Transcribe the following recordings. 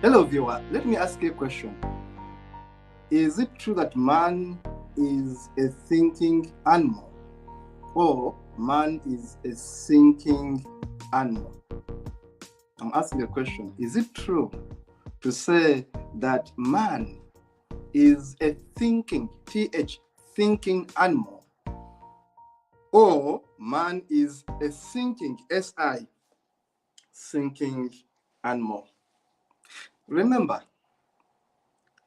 Hello, viewer. Let me ask you a question. Is it true that man is a thinking animal, or man is a thinking animal? I'm asking a question. Is it true to say that man is a thinking, thinking animal, or man is a thinking, thinking animal? Remember,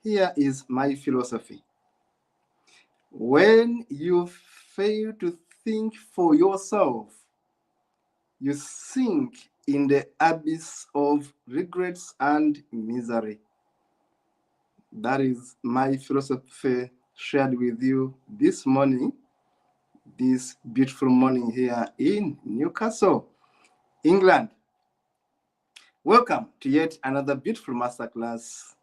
here is my philosophy. When you fail to think for yourself, you sink in the abyss of regrets and misery. That is my philosophy shared with you this morning, this beautiful morning here in Newcastle, England. Welcome to yet another beautiful masterclass.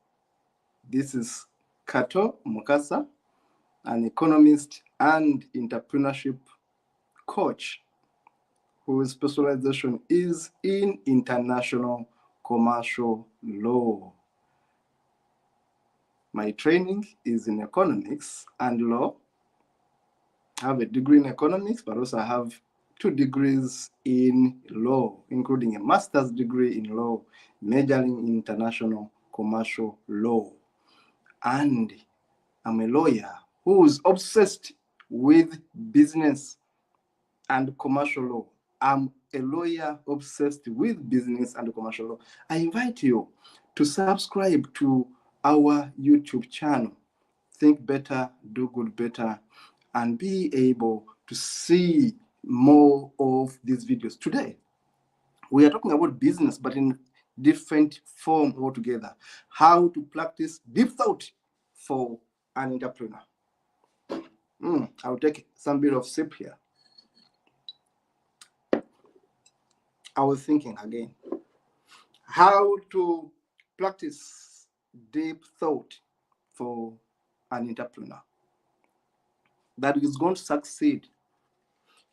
This is Kato Mukasa, an economist and entrepreneurship coach whose specialization is in international commercial law. My training is in economics and law. I have a degree in economics, but also I have 2 degrees in law, including a master's degree in law, majoring in international commercial law. And I'm a lawyer who's obsessed with business and commercial law. I'm a lawyer obsessed with business and commercial law. I invite you to subscribe to our YouTube channel, Think Better, Do Good Better, and be able to see more of these videos. Today, we are talking about business, but in different form altogether. How to practice deep thought for an entrepreneur. I'll take some bit of sip here. I was thinking again, how to practice deep thought for an entrepreneur that is going to succeed.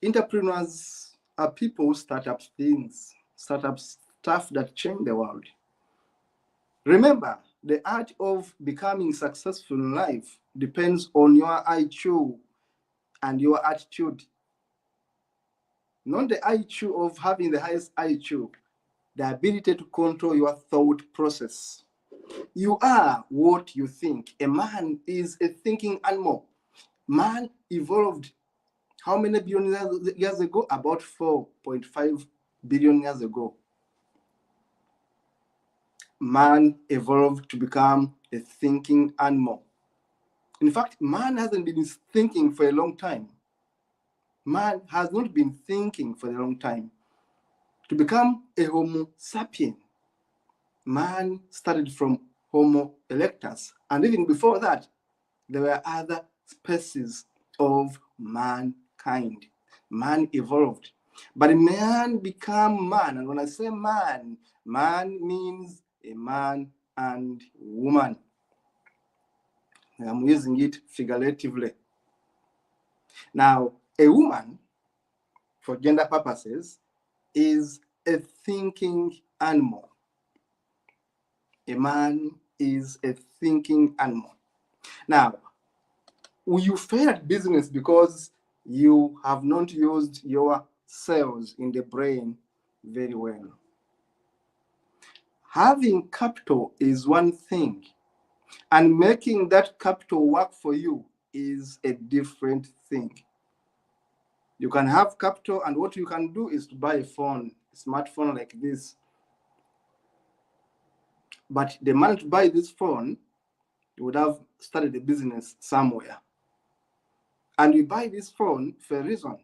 Entrepreneurs are people who start up things, start up stuff that change the world. Remember, the art of becoming successful in life depends on your IQ and your attitude. Not the IQ of having the highest IQ, the ability to control your thought process. You are what you think. A man is a thinking animal. Man evolved how many billion years ago? About 4.5 billion years ago. Man evolved to become a thinking animal. In fact, man hasn't been thinking for a long time. Man has not been thinking for a long time. To become a Homo sapien, man started from Homo erectus. And even before that, there were other species of mankind. Man evolved. But man became man. And when I say man, man means a man and woman. I'm using it figuratively. Now, a woman, for gender purposes, is a thinking animal. A man is a thinking animal. Now, you fail at business because you have not used your cells in the brain very well. Having capital is one thing, and making that capital work for you is a different thing. You can have capital, and what you can do is to buy a phone, a smartphone like this. But the money to buy this phone, you would have started a business somewhere. And you buy this phone for a reason.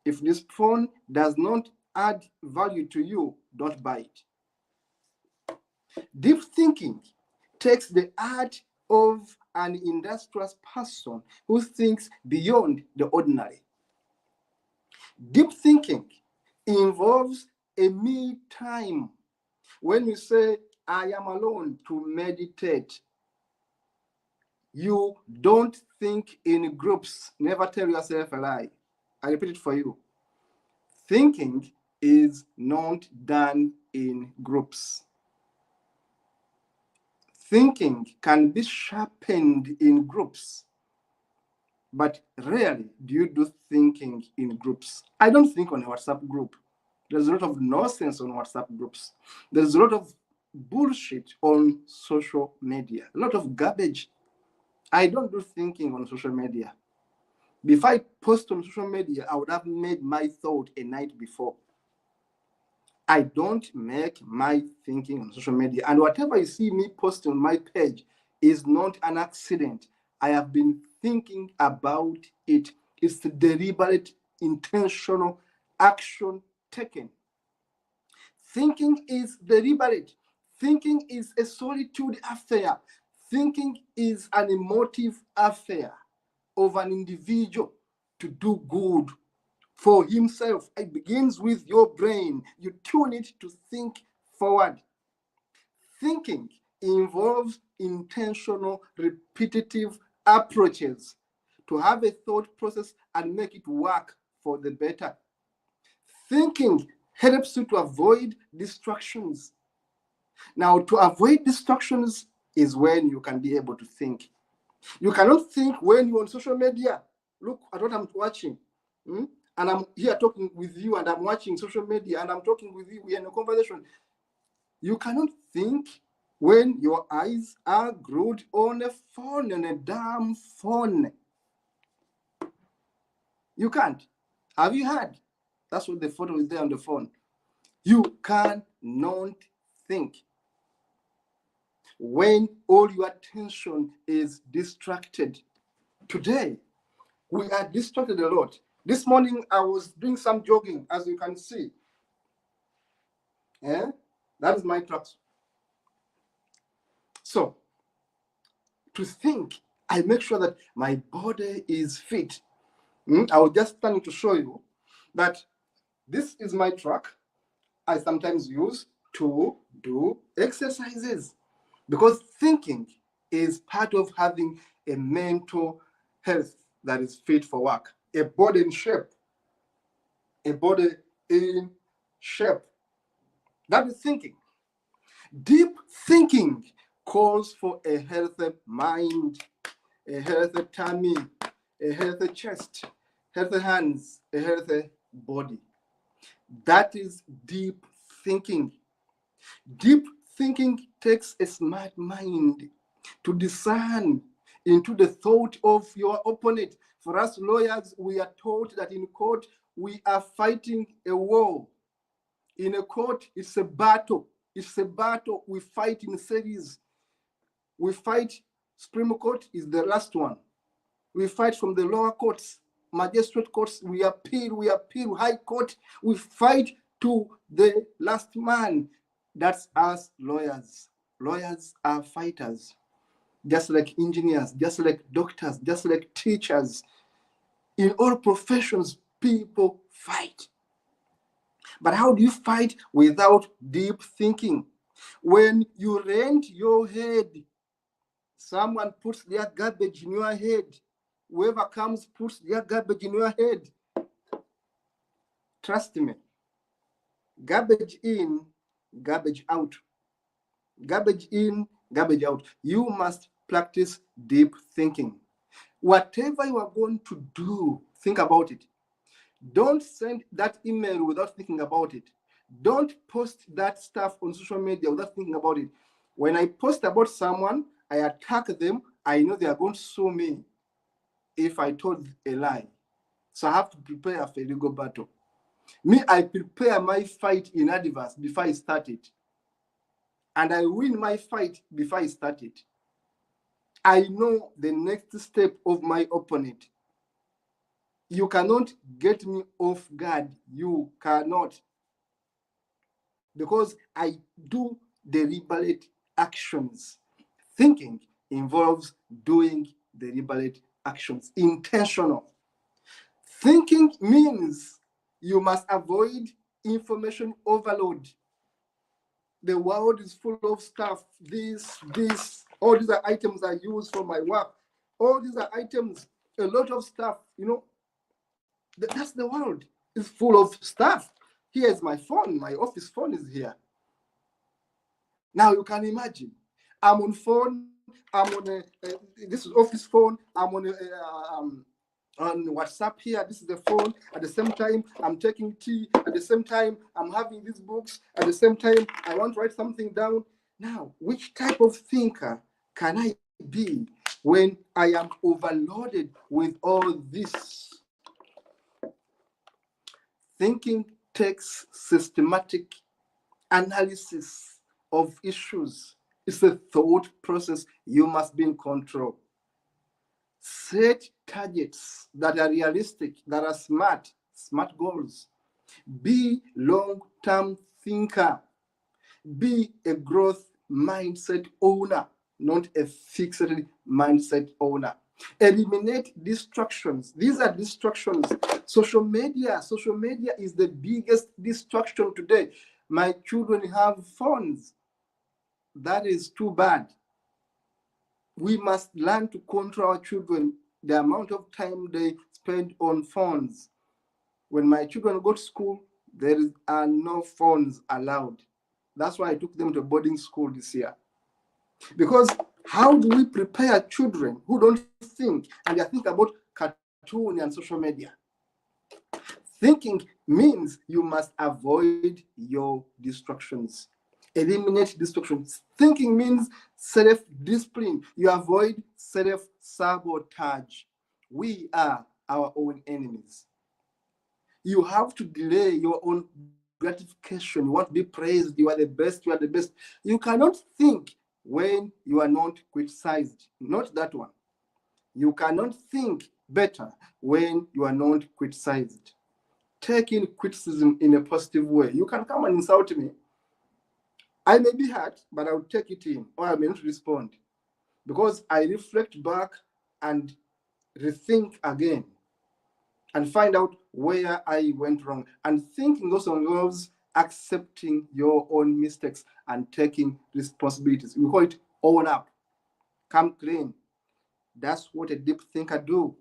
If this phone does not add value to you, don't buy it. Deep thinking takes the art of an industrious person who thinks beyond the ordinary. Deep thinking involves a me time. When you say, I am alone to meditate, you don't think in groups. Never tell yourself a lie. I repeat it for you. Thinking is not done in groups. Thinking can be sharpened in groups, but rarely do you do thinking in groups. I don't think on a WhatsApp group. There's a lot of nonsense on WhatsApp groups. There's a lot of bullshit on social media, a lot of garbage. I don't do thinking on social media. Before I post on social media, I would have made my thought a night before. I don't make my thinking on social media. And whatever you see me post on my page is not an accident. I have been thinking about it. It's the deliberate, intentional action taken. Thinking is deliberate. Thinking is a solitude affair. Thinking is an emotive affair of an individual to do good for himself. It begins with your brain. You tune it to think forward. Thinking involves intentional, repetitive approaches to have a thought process and make it work for the better. Thinking helps you to avoid distractions. Now, to avoid distractions is when you can be able to think. You cannot think when you're on social media. Look at what I'm watching. And I'm here talking with you, and I'm watching social media, and I'm talking with you. We're in a conversation. You cannot think when your eyes are glued on a phone, on a damn phone. You can't. Have you heard? That's what the photo is there on the phone. You cannot think when all your attention is distracted. Today, we are distracted a lot. This morning, I was doing some jogging, as you can see. Yeah? That is my tracks. So, to think, I make sure that my body is fit. I was just planning to show you that this is my track I sometimes use to do exercises, because thinking is part of having a mental health that is fit for work, a body in shape, a body in shape. That is thinking. Deep thinking calls for a healthy mind, a healthy tummy, a healthy chest, healthy hands, a healthy body. That is deep thinking. Deep thinking takes a smart mind to discern into the thought of your opponent. For us lawyers, we are taught that in court, we are fighting a war. In a court, it's a battle. It's a battle. We fight in series. We fight, Supreme Court is the last one. We fight from the lower courts, magistrate courts, we appeal, high court. We fight to the last man. That's us lawyers. Lawyers are fighters, just like engineers, just like doctors, just like teachers. In all professions, people fight. But how do you fight without deep thinking? When you rent your head, someone puts their garbage in your head. Whoever comes puts their garbage in your head. Trust me. Garbage in, garbage out. Garbage in, garbage out. You must practice deep thinking. Whatever you are going to do, think about it. Don't send that email without thinking about it. Don't post that stuff on social media without thinking about it. When I post about someone, I attack them, I know they are going to sue me if I told a lie. So I have to prepare for a legal battle. Me, I prepare my fight in advance before I start it. And I win my fight before I start it. I know the next step of my opponent. You cannot get me off guard. You cannot. Because I do deliberate actions. Thinking involves doing deliberate actions, intentional. Thinking means you must avoid information overload. The world is full of stuff. All these are items I use for my work. All these are items, a lot of stuff, that's the world. It's full of stuff. Here's my phone. My office phone is here. Now you can imagine, I'm on phone. I'm on this is office phone. I'm on WhatsApp here. This is the phone. At the same time, I'm taking tea. At the same time, I'm having these books. At the same time, I want to write something down. Now, which type of thinker can I be when I am overloaded with all this? Thinking takes systematic analysis of issues. It's a thought process. You must be in control. Set targets that are realistic, that are smart goals. Be long-term thinker. Be a growth mindset owner, not a fixed mindset owner. Eliminate distractions. These are distractions. Social media is the biggest distraction today. My children have phones. That is too bad. We must learn to control our children, the amount of time they spend on phones. When my children go to school, there are no phones allowed. That's why I took them to boarding school this year. Because how do we prepare children who don't think and they think about cartoon and social media? Thinking means you must avoid your distractions. Eliminate distractions. Thinking means self-discipline. You avoid self-sabotage. We are our own enemies. You have to delay your own gratification. You want to be praised. You are the best. You are the best. You cannot think when you are not criticized. Not that one. You cannot think better when you are not criticized. Take in criticism in a positive way. You can come and insult me. I may be hurt, but I will take it in, or I may not respond, because I reflect back and rethink again and find out where I went wrong. And thinking also involves accepting your own mistakes and taking responsibilities. We call it own up, come clean. That's what a deep thinker do.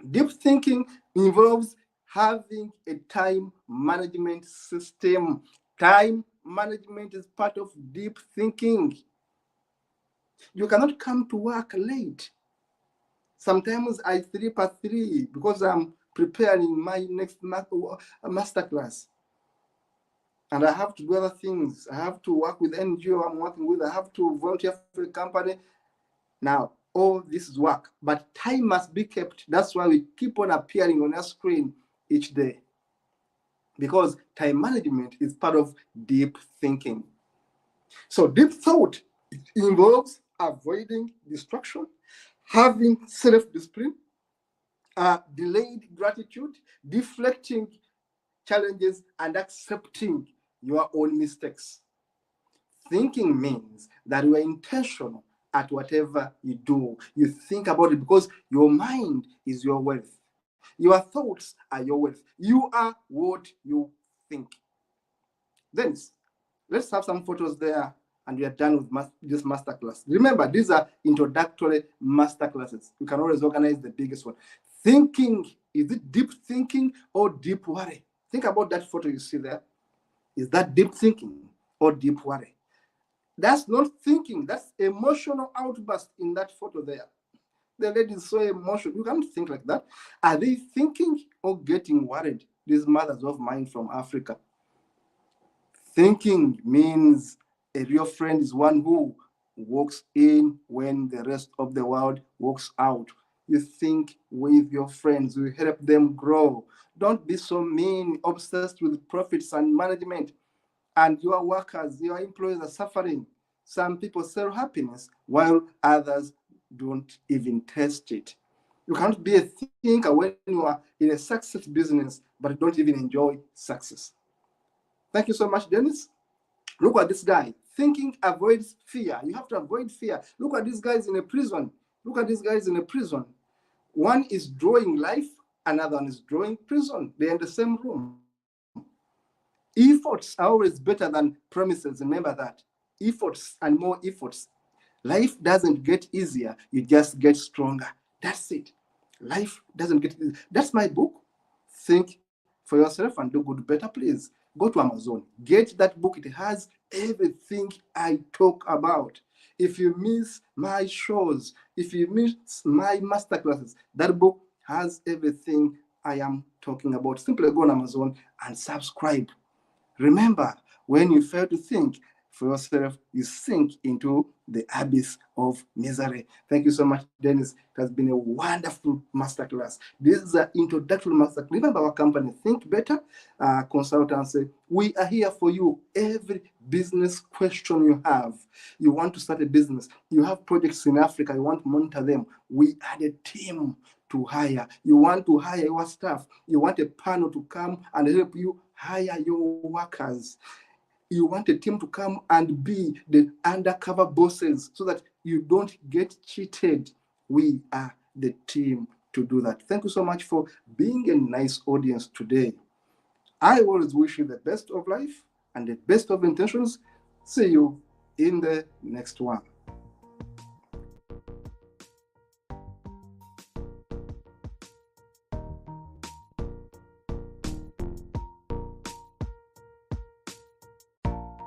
Deep thinking involves having a time management system. Time management is part of deep thinking. You cannot come to work late. Sometimes I sleep at 3 because I'm preparing my next master class. And I have to do other things. I have to work with NGO I'm working with. I have to volunteer for a company. Now, all this is work, but time must be kept. That's why we keep on appearing on our screen each day, because time management is part of deep thinking. So deep thought involves avoiding distraction, having self-discipline, delayed gratitude, deflecting challenges, and accepting your own mistakes. Thinking means that you are intentional at whatever you do. You think about it because your mind is your wealth. Your thoughts are your wealth. You are what you think. Then let's have some photos there and we are done with this masterclass. Remember, these are introductory masterclasses. You can always organize the biggest one. Thinking, is it deep thinking or deep worry? Think about that photo you see there. Is that deep thinking or deep worry? That's not thinking. That's emotional outburst in that photo there. The lady is so emotional. You can't think like that. Are they thinking or getting worried? These mothers of mine from Africa. Thinking means a real friend is one who walks in when the rest of the world walks out. You think with your friends, you help them grow. Don't be so mean, obsessed with profits and management. And your workers, your employees are suffering. Some people sell happiness while others don't even taste it. You can't be a thinker when you are in a success business, but don't even enjoy success. Thank you so much, Dennis. Look at this guy. Thinking avoids fear. You have to avoid fear. Look at these guys in a prison. Look at these guys in a prison. One is drawing life, another one is drawing prison. They're in the same room. Efforts are always better than promises. Remember that. Efforts and more efforts. Life doesn't get easier. You just get stronger. That's it. Life doesn't get easier. That's my book. Think for yourself and do good better, please. Go to Amazon. Get that book. It has everything I talk about. If you miss my shows, if you miss my masterclasses, that book has everything I am talking about. Simply go on Amazon and subscribe. Remember, when you fail to think for yourself, you sink into the abyss of misery. Thank you so much, Dennis. It has been a wonderful masterclass. This is an introductory masterclass. Remember our company, Think Better Consultancy. We are here for you. Every business question you have, you want to start a business, you have projects in Africa, you want to monitor them. We are the team to hire. You want to hire your staff. You want a panel to come and help you hire your workers. You want a team to come and be the undercover bosses so that you don't get cheated. We are the team to do that. Thank you so much for being a nice audience today. I always wish you the best of life and the best of intentions. See you in the next one.